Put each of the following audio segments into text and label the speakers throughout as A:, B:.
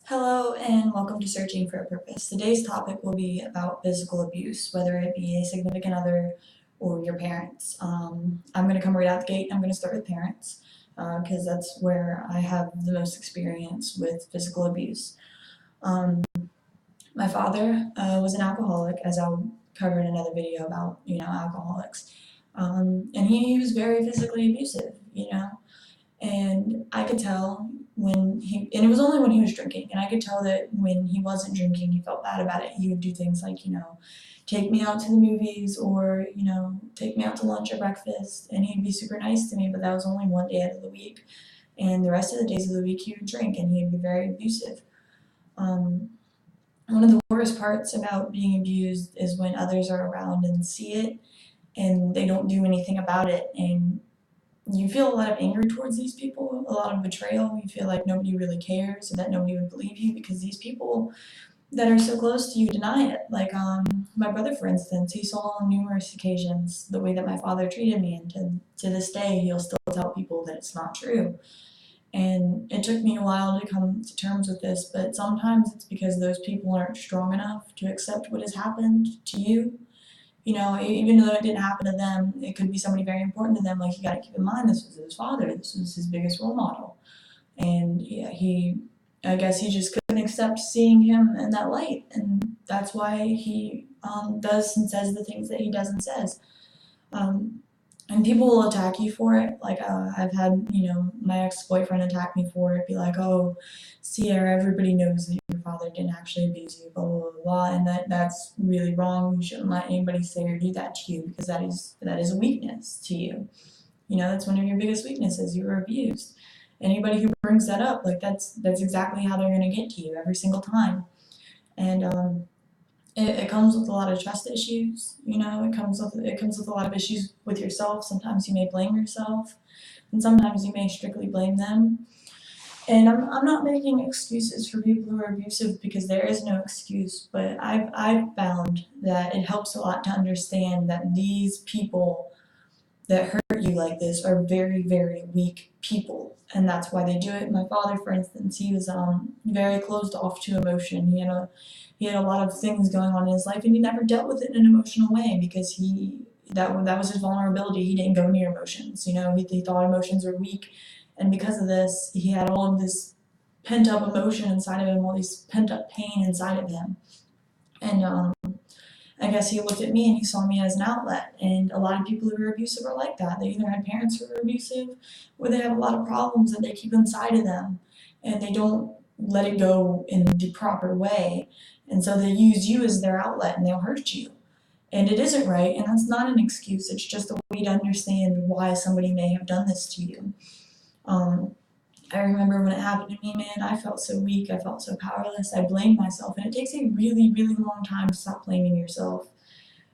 A: Hello and welcome to Searching for a Purpose. Today's topic will be about physical abuse, whether it be a significant other or your parents. I'm going to come right out the gate. I'm going to start with parents because that's where I have the most experience with physical abuse. My father was an alcoholic, as I'll cover in another video about alcoholics, and he was very physically abusive. And I could tell and it was only when he was drinking, and I could tell that when he wasn't drinking, he felt bad about it. He would do things like, take me out to the movies or, take me out to lunch or breakfast, and he'd be super nice to me, but that was only one day out of the week. And the rest of the days of the week, he would drink, and he'd be very abusive. One of the worst parts about being abused is when others are around and see it, and they don't do anything about it, and you feel a lot of anger towards these people, a lot of betrayal. You feel like nobody really cares and that nobody would believe you because these people that are so close to you deny it. Like my brother, for instance, he saw on numerous occasions the way that my father treated me, and to this day, he'll still tell people that it's not true. And it took me a while to come to terms with this, but sometimes it's because those people aren't strong enough to accept what has happened to you. Even though it didn't happen to them, it could be somebody very important to them. Like, you got to keep in mind, this was his father, this was his biggest role model. And yeah, I guess he just couldn't accept seeing him in that light. And that's why he does and says the things that he does and says. And people will attack you for it. Like, I've had, my ex-boyfriend attack me for it, be like, oh, Sierra, everybody knows that your father didn't actually abuse you, blah, blah, blah, blah. And that's really wrong. You shouldn't let anybody say or do that to you, because that is a weakness to you. That's one of your biggest weaknesses. You were abused. Anybody who brings that up, like, that's exactly how they're going to get to you every single time. And it comes with a lot of trust issues. It comes with a lot of issues with yourself. Sometimes you may blame yourself, and sometimes you may strictly blame them. And I'm not making excuses for people who are abusive, because there is no excuse, but I've found that it helps a lot to understand that these people that hurt you like this are very, very weak people, and that's why they do it. My father, for instance, he was very closed off to emotion. He had a lot of things going on in his life, and he never dealt with it in an emotional way, because that was his vulnerability. He didn't go near emotions. He thought emotions were weak, and because of this, he had all of this pent up emotion inside of him, all these pent up pain inside of him, and I guess he looked at me and he saw me as an outlet. And a lot of people who are abusive are like that. They either had parents who are abusive, or they have a lot of problems that they keep inside of them, and they don't let it go in the proper way. And so they use you as their outlet, and they'll hurt you. And it isn't right, and that's not an excuse. It's just a way to understand why somebody may have done this to you. I remember when it happened to me, man, I felt so weak. I felt so powerless. I blamed myself, and it takes a really, really long time to stop blaming yourself.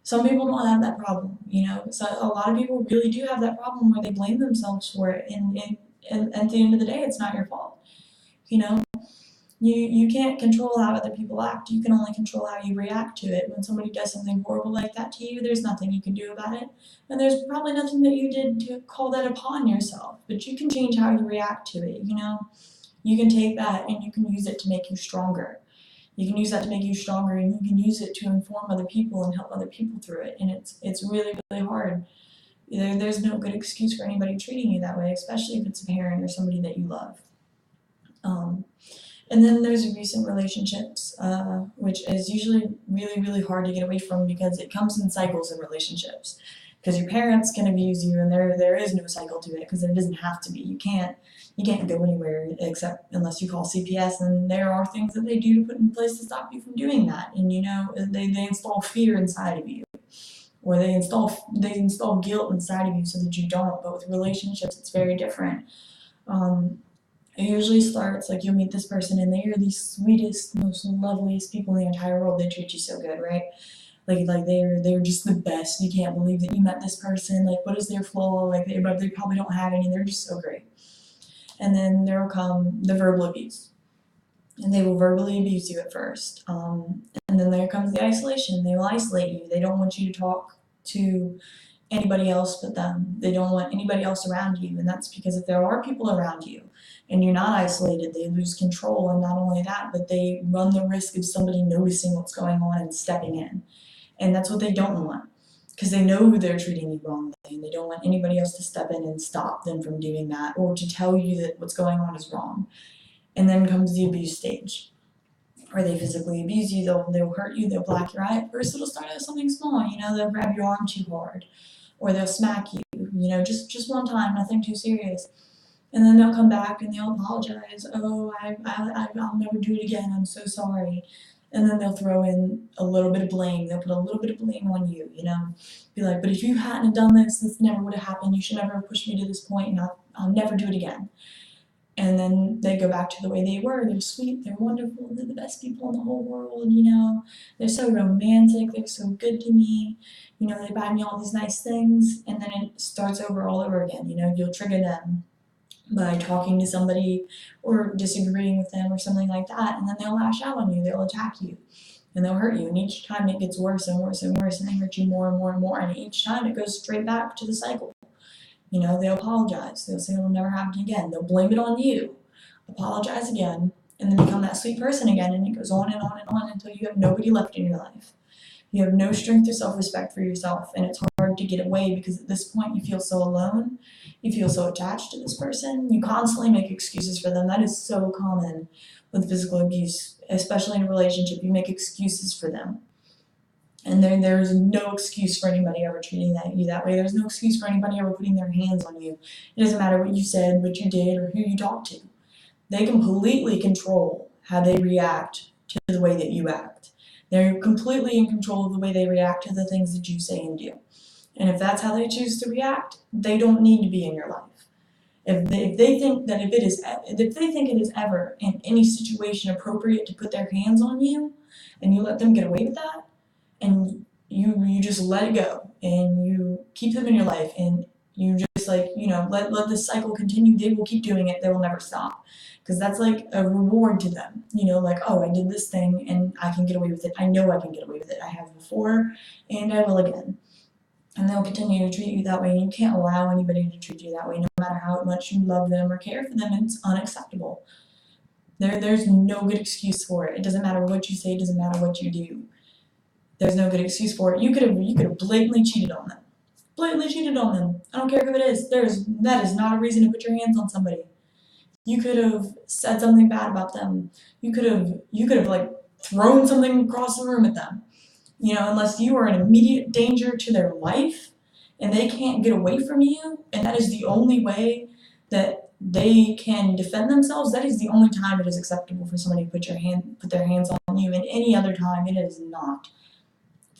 A: Some people don't have that problem, So a lot of people really do have that problem where they blame themselves for it, and at the end of the day, it's not your fault. You know, you can't control how other people act. You can only control how you react to it. When somebody does something horrible like that to you, there's nothing you can do about it. And there's probably nothing that you did to call that upon yourself. But you can change how you react to it, You can take that and you can use it to make you stronger. You can use that to make you stronger, and you can use it to inform other people and help other people through it. And it's really, really hard. There's no good excuse for anybody treating you that way, especially if it's a parent or somebody that you love. And then there's abusive relationships, which is usually really, really hard to get away from, because it comes in cycles in relationships. Because your parents can abuse you, and there is no cycle to it, because there doesn't have to be. You can't go anywhere except unless you call CPS, and there are things that they do to put in place to stop you from doing that. And they install fear inside of you, or they install guilt inside of you so that you don't. But with relationships, it's very different. It usually starts like, you'll meet this person, and they are the sweetest, most loveliest people in the entire world. They treat you so good, right? Like they're just the best. You can't believe that you met this person. Like, what is their flaw? Like, they probably don't have any. They're just so great. And then there will come the verbal abuse, and they will verbally abuse you at first. And then there comes the isolation. They will isolate you. They don't want you to talk to anybody else but them. They don't want anybody else around you. And that's because if there are people around you and you're not isolated, they lose control. And not only that, but they run the risk of somebody noticing what's going on and stepping in. And that's what they don't want, because they know who they're treating you wrongly, and they don't want anybody else to step in and stop them from doing that or to tell you that what's going on is wrong. And then comes the abuse stage, where they physically abuse you. They'll hurt you. They'll black your eye. At first, it'll start as something small. They'll grab your arm too hard, or they'll smack you. Just one time, nothing too serious. And then they'll come back and they'll apologize. Oh, I'll never do it again. I'm so sorry. And then they'll throw in a little bit of blame. They'll put a little bit of blame on you. Be like, but if you hadn't done this, this never would have happened. You should never have pushed me to this point, and I'll never do it again. And then they go back to the way they were. They're sweet, they're wonderful, they're the best people in the whole world. They're so romantic, they're so good to me. They buy me all these nice things, and then it starts over all over again. You'll trigger them by talking to somebody or disagreeing with them or something like that, and then they'll lash out on you, they'll attack you, and they'll hurt you. And each time it gets worse and worse and worse, and they hurt you more and more and more, and each time it goes straight back to the cycle. They'll apologize. They'll say it'll never happen again. They'll blame it on you, apologize again, and then become that sweet person again. And it goes on and on and on until you have nobody left in your life. You have no strength or self-respect for yourself, and it's hard to get away because at this point you feel so alone. You feel so attached to this person. You constantly make excuses for them. That is so common with physical abuse, especially in a relationship. You make excuses for them. And there's no excuse for anybody ever treating you that way. There's no excuse for anybody ever putting their hands on you. It doesn't matter what you said, what you did, or who you talked to. They completely control how they react to the way that you act. They're completely in control of the way they react to the things that you say and do. And if that's how they choose to react, they don't need to be in your life. If they think it is ever in any situation appropriate to put their hands on you, and you let them get away with that, and you just let it go, and you keep them in your life, and you just let this cycle continue, they will keep doing it. They will never stop, because that's like a reward to them. Oh, I did this thing and I can get away with it. I know I can get away with it. I have before, and I will again. And they'll continue to treat you that way, and you can't allow anybody to treat you that way, no matter how much you love them or care for them. It's unacceptable. There's no good excuse for it. It doesn't matter what you say. It doesn't matter what you do. There's no good excuse for it. You could have blatantly cheated on them. Blatantly cheated on them. I don't care who it is. That is not a reason to put your hands on somebody. You could have said something bad about them. You could have thrown something across the room at them. Unless you are in immediate danger to their life and they can't get away from you, and that is the only way that they can defend themselves, that is the only time it is acceptable for somebody to put their hands on you. And any other time, it is not.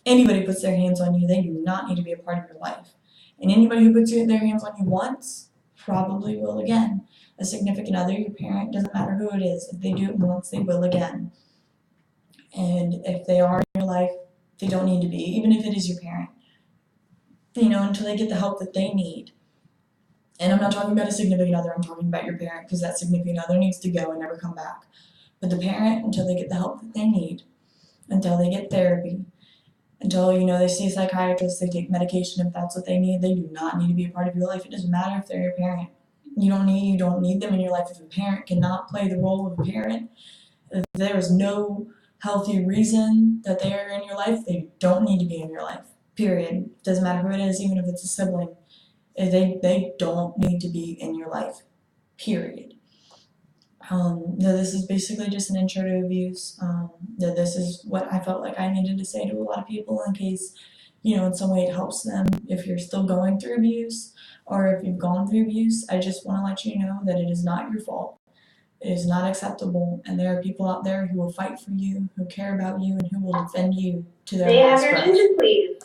A: Anybody puts their hands on you, they do not need to be a part of your life. And anybody who puts their hands on you once probably will again. A significant other, your parent, doesn't matter who it is. If they do it once, they will again. And if they are in your life, they don't need to be, even if it is your parent, until they get the help that they need. And I'm not talking about a significant other, I'm talking about your parent, because that significant other needs to go and never come back. But the parent, until they get the help that they need, until they get therapy, until they see a psychiatrist, they take medication if that's what they need, they do not need to be a part of your life. It doesn't matter if they're your parent. You don't need them in your life. If a parent cannot play the role of a parent, if there is no healthy reason that they are in your life, they don't need to be in your life. Period. Doesn't matter who it is, even if it's a sibling. They don't need to be in your life. Period. This is basically just an intro to abuse. This is what I felt like I needed to say to a lot of people in case, in some way it helps them if you're still going through abuse or if you've gone through abuse. I just want to let you know that it is not your fault. It is not acceptable, and there are people out there who will fight for you, who care about you, and who will defend you to their last breath. May I have your attention, please?